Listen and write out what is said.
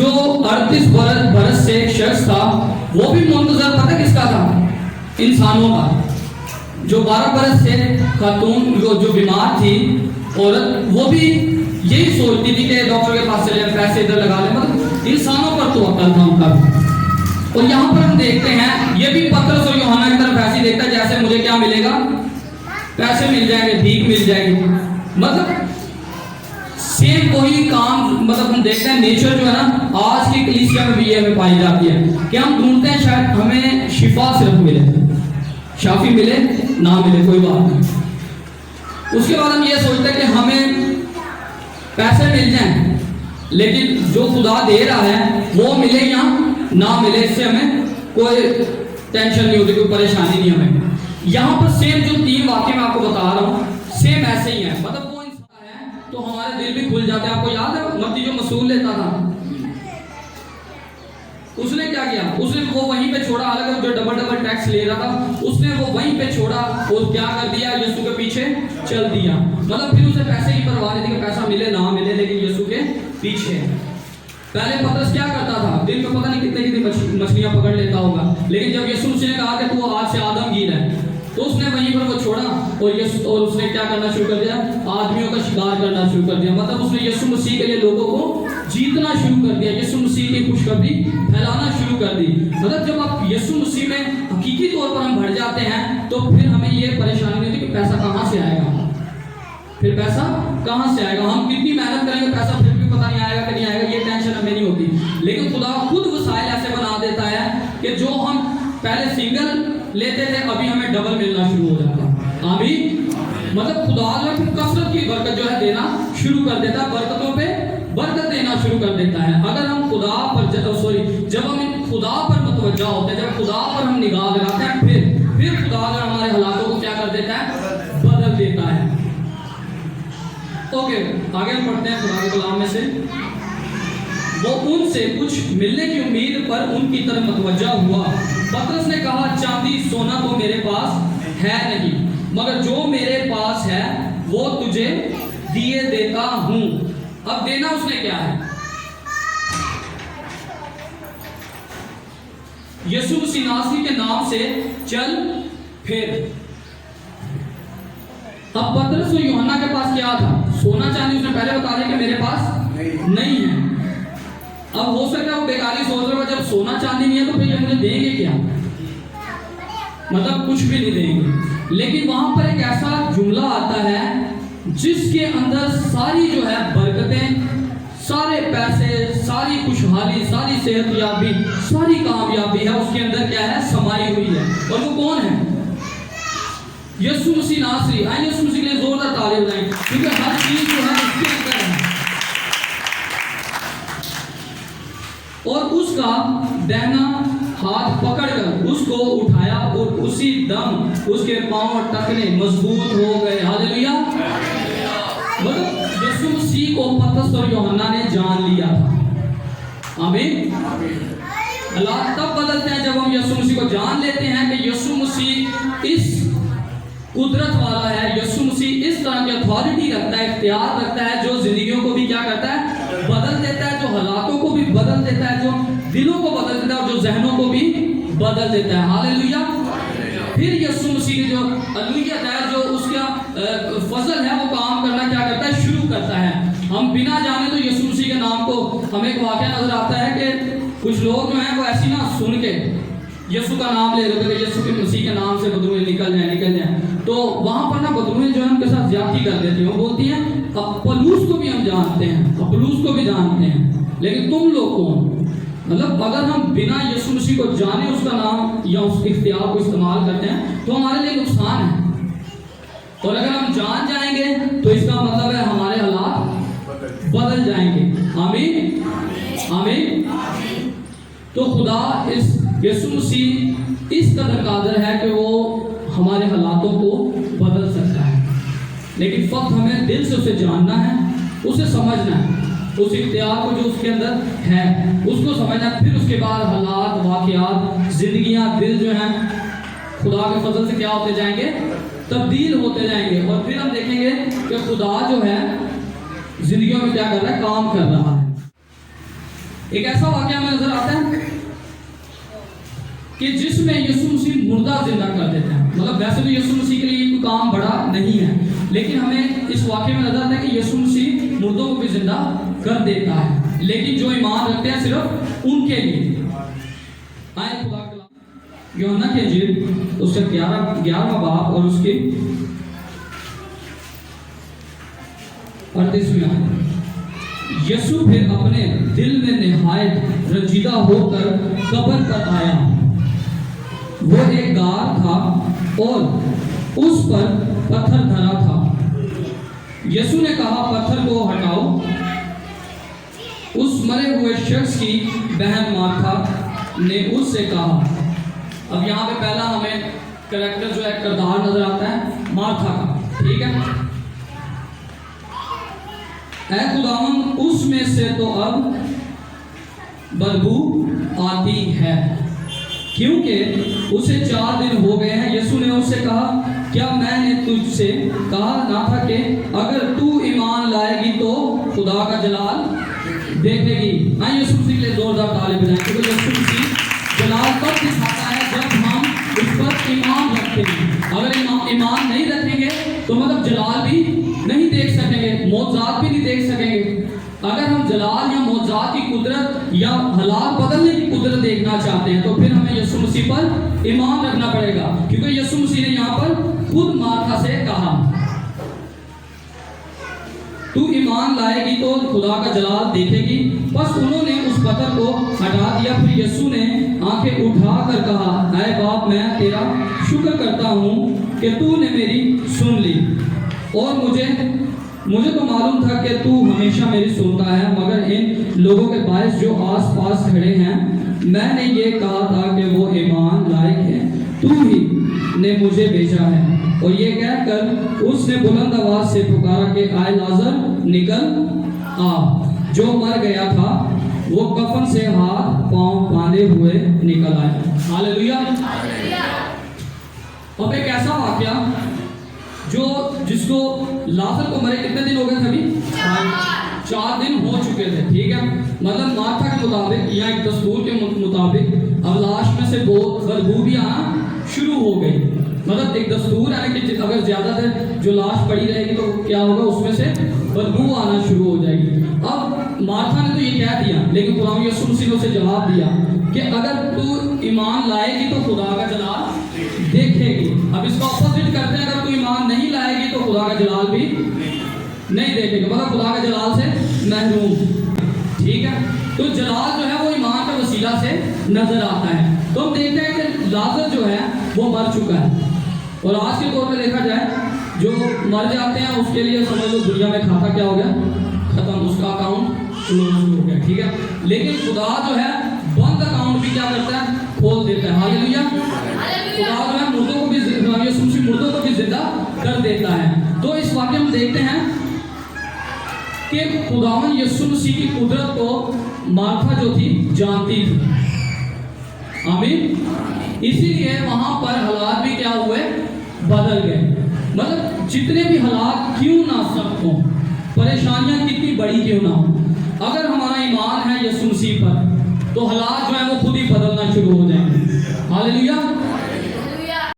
जो 38 बरस से एक शख्स था वो भी मुंतजर पता किसका था? इंसानों का। जो 12 बरस से खातून जो बीमार थी औरत, वो भी यही सोचती थी कि डॉक्टर के पास चले, पैसे इधर लगा ले, मतलब इंसानों पर तो अकल था उनका। और यहाँ पर हम देखते हैं ये भी पतरस और यूहन्ना की तरफ ऐसे देखता है जैसे मुझे क्या मिलेगा, पैसे मिल जाएंगे, भीख मिल जाएगी। मतलब सेम वही काम, मतलब हम देखते हैं नेचर जो है ना आज की कलीसिया में भी ये हमें पाई जाती है कि हम ढूंढते हैं शायद हमें शिफा सिर्फ मिले, शाफी मिले ना मिले कोई बात नहीं। उसके बाद हम ये सोचते हैं कि हमें पैसे मिल जाएं, लेकिन जो खुदा दे रहा है वो मिले या ना मिले इससे हमें कोई टेंशन नहीं होती, कोई परेशानी नहीं हमें। यहाँ पर सेम जो 3 वाक्य मैं आपको बता रहा हूँ सेम ऐसे ही है। मतलब वो इंसान है तो हमारे दिल भी खुल जाते हैं। आपको याद है मत्ती जो मसूल लेता था, उसने क्या किया? उसने वो वहीं पे छोड़ा, अलग जो डबल टैक्स ले रहा था उसने वो वहीं पे छोड़ा और क्या कर दिया, यीशु के पीछे चल दिया। मतलब फिर उसे पैसे की परवाह नहीं थी कि पैसा मिले ना मिले, लेकिन यीशु के पीछे। पहले पतरस क्या करता था, दिन में पता नहीं कितनी मछलियां पकड़ लेता होगा, लेकिन जब यीशु ने कहा कि तू आज से आदमगीर है तो उसने वहीं पर वो छोड़ा और उसने क्या करना शुरू कर दिया, आदमियों का शिकार करना शुरू कर दिया। मतलब उसने यीशु मसीह के लिए लोगों को जीतना शुरू कर दिया, यीशु मसीह की खुशखबरी फैलाना शुरू कर दी। मतलब जब आप यीशु मसीह में हकीकी तौर पर हम बढ़ जाते हैं तो फिर हमें ये परेशानी नहीं होती कि पैसा कहाँ से आएगा, फिर पैसा कहाँ से आएगा, हम कितनी मेहनत करेंगे पैसा फिर भी पता नहीं आएगा कि नहीं आएगा, ये टेंशन हमें नहीं होती। लेकिन खुदा खुद वसाइल ऐसे बना देता है कि जो हम पहले सिंगल लेते थे अभी हमें डबल मिलना शुरू हो जाता है। आमीन। मतलब खुदा कसरत की बरकत जो है देना शुरू कर देता है, बरकतों पे बरकत देना शुरू कर देता है। अगर हम खुदा पर जब हम खुदा पर मुतवज्जा होते हैं, जब खुदा पर हम निगाह लगाते हैं, फिर खुदा जो हमारे हालातों को क्या कर देता है, बदल देता है। ओके, आगे हम पढ़ते हैं खुदा के कलाम में से। वो उनसे कुछ मिलने की उम्मीद पर उनकी तरफ मुतवज्जा हुआ। पतरस ने कहा, चांदी सोना तो मेरे पास है नहीं, मगर जो मेरे पास है वो तुझे दिए देता हूं। अब देना उसने क्या है? यीशु मसीह नासरी के नाम से चल फिर। अब पतरस और यूहन्ना के पास क्या था? सोना चांदी। उसने पहले बता दिया कि मेरे पास नहीं है। अब हो सकता है वो बेकारी सोच रहा है, जब सोना चांदी नहीं है तो फिर ये मुझे देंगे क्या, मतलब कुछ भी नहीं देंगे। लेकिन वहां पर एक ऐसा जुमला आता है जिसके अंदर सारी जो है बरकतें, सारे पैसे, सारी खुशहाली, सारी सेहतयाबी, सारी कामयाबी है उसके अंदर क्या है, समाई हुई है। और वो कौन है? यीशु मसीह नासरी। आइए यीशु मसीह के लिए जोरदार ताली बजाएं, क्योंकि हर चीज जो है उसके अंदर है। और उसका दाहिना हाथ पकड़कर उसको उठाया और उसी दम उसके पांव टखने मजबूत हो गए। हालेलुया। मतलब यीशु मसीह को पतरस और यूहन्ना ने जान लिया था। आमीन। अल्लाह तब बदलते हैं जब हम यीशु मसीह को जान लेते हैं कि यीशु मसीह इस कुदरत वाला है, यीशु मसीह इस तरह की अथॉरिटी रखता है, इख्तियार रखता है, जो जिंदगियों को भी क्या करता है, बदल देता है, जो हालातों को भी बदल देता है, जो दिलों को बदल देता है और जो जहनों को भी बदल देता है। हालेलुया। फिर यीशु मसीह की जो अलूहियत है, जो उसका फजल है, वो काम करना क्या करता है, शुरू करता है। हम बिना जाने तो यीशु मसीह के नाम को, हमें एक वाकया नजर आता है कि कुछ लोग जो हैं वो ऐसी ना सुन के यीशु का नाम ले रहे थे, यीशु के मसीह के नाम से बदरूएं निकल जाए, तो वहां पर ना बदरूएं जो है उनके साथ ज्यादती कर देती हैं। वो बोलती हैं अप्पलूस को भी हम जानते हैं, अप्पलूस को भी जानते हैं, लेकिन तुम लोग कौन? मतलब अगर हम बिना यीशु मसीह को जाने उसका नाम या उसके इख्तियार को इस्तेमाल करते हैं तो हमारे लिए नुकसान है। और अगर हम जान जाएंगे तो इसका मतलब है हमारे हालात बदल जाएंगे। आमीन। आमीन। तो खुदा इस यीशु मसीह इस कदर कादिर है कि वो हमारे हालातों को बदल सकता है, लेकिन फक्त हमें दिल से उसे जानना है, उसे समझना है, उस इख्तियार को जो उसके अंदर है उसको समझना। फिर उसके बाद हालात, वाक़यात, जिंदगियां, दिल जो हैं खुदा के फजल से क्या होते जाएंगे, तब्दील होते जाएंगे। और फिर हम देखेंगे कि खुदा जो है जिंदगियों में क्या कर रहा है, काम कर रहा है। ایک ایسا واقعہ ہمیں نظر آتا ہے کہ جس میں یسوع مسیح مردہ زندہ کر دیتے ہیں. مطلب ویسے تو یسوع مسیح کے لیے کوئی کام بڑا نہیں ہے، لیکن ہمیں اس واقعے میں نظر آتا ہے کہ یسوع مسیح مردوں کو بھی زندہ کر دیتا ہے، لیکن جو ایمان رکھتے ہیں صرف ان کے لیے. آئے خدا کے یوحنا کی انجیل اس کا 11واں باب اور اس کی 38ویں آیت. یسوع پھر اپنے دل میں نہایت رنجیدہ ہو کر قبر پر آیا. وہ ایک غار تھا اور اس پر پتھر دھرا تھا. یسوع نے کہا پتھر کو ہٹاؤ. اس مرے ہوئے شخص کی بہن مارتھا نے اس سے کہا. اب یہاں پہ پہلا ہمیں کریکٹر جو ہے کردار نظر آتا ہے مارتھا کا. ٹھیک ہے. اے خداوند اس میں سے تو اب بدبو آتی ہے کیونکہ اسے 4 دن ہو گئے ہیں. یسوع نے اس سے کہا کیا میں نے تجھ سے کہا نہ تھا کہ اگر تو ایمان لائے گی تو خدا کا جلال دیکھے گی. یسوع مسیح کے لیے زوردار تالی بجائیں کیونکہ یسوع مسیح جلال تب دکھاتا ہے جب ہم اس پر ایمان رکھتے ہیں. اگر ایمان نہیں رکھیں گے تو مطلب جلال بھی نہیں دیکھ سکیں گے، معجزات بھی نہیں دیکھ سکیں گے. اگر ہم جلال یا معجزات کی قدرت یا حالات بدلنے کی قدرت دیکھنا چاہتے ہیں تو پھر ہمیں یسوع مسیح پر ایمان رکھنا پڑے گا، کیونکہ یسوع مسیح نے یہاں پر خود مارتھا سے کہا تو ایمان لائے گی تو خدا کا جلال دیکھے گی. بس انہوں نے اس پتھر کو ہٹا دیا. پھر یسوع نے آنکھیں اٹھا کر کہا اے باپ میں تیرا شکر کرتا ہوں کہ تو نے میری سن لی، اور مجھے تو معلوم تھا کہ تو ہمیشہ میری سنتا ہے، مگر ان لوگوں کے باعث جو آس پاس کھڑے ہیں میں نے یہ کہا تھا کہ وہ ایمان لائق ہے، تو ہی نے مجھے بھیجا ہے. اور یہ کہہ کر اس نے بلند آواز سے پکارا کہ اے لازر نکل آ. جو مر گیا تھا وہ کفن سے ہاتھ پاؤں باندھے ہوئے نکل آیا. ہاللویا. اب ایک ایسا واقعہ جس کو لازر کو مرے کتنے دن ہو گئے تھے ابھی؟ 4 دن ہو چکے تھے. ٹھیک ہے. مطلب مارتھا کے مطابق یا ایک دستور کے مطابق اب لاش میں سے بدبو بھی آنا شروع ہو گئی. مطلب ایک دستور ہے کہ اگر زیادہ دیر جو لاش پڑی رہے گی تو کیا ہوگا، اس میں سے بدبو آنا شروع ہو جائے گی. اب مارتھا نے تو یہ کہہ دیا، لیکن خدا یسوع مسیح نے اسے جواب دیا کہ اگر تو ایمان لائے گی تو خدا کا جلال دیکھے گی. اب اس کا اپوزٹ کرتے ہیں، اگر تو ایمان نہیں لائے گی تو خدا کا جلال بھی نہیں دیکھے گا، مطلب خدا کے جلال سے محروم. ٹھیک ہے. تو جلال جو ہے وہ ایمان کے وسیلہ سے نظر آتا ہے. تو ہم دیکھتے ہیں کہ لازر جو ہے وہ مر چکا ہے، اور آج کے دور میں دیکھا جائے جو مر جاتے ہیں اس کے لیے سمجھ لو دنیا میں کھاتا کیا ہو گیا، ختم، اس کا اکاؤنٹ کلوز ہو گیا. ٹھیک ہے. لیکن خدا جو ہے بند اکاؤنٹ بھی کیا کرتا ہے، کھول دیتا ہے. ہاللویا. خدا جو ہے مردوں کو بھی مردوں کو بھی زندہ کر دیتا ہے. تو اس واقعے میں دیکھتے ہیں کہ خداوند یسوع مسیح کی قدرت کو مارتھا جو تھی جانتی تھی. آمین. اسی لیے وہاں پر حالات بھی کیا ہوئے، بدل گئے. مطلب جتنے بھی حالات کیوں نہ سخت ہوں، پریشانیاں کتنی بڑی کیوں نہ ہوں، اگر ہمارا ایمان ہے یسوع مسیح پر تو حالات جو ہیں وہ خود ہی بدلنا شروع ہو جائیں گے. ہاللویا.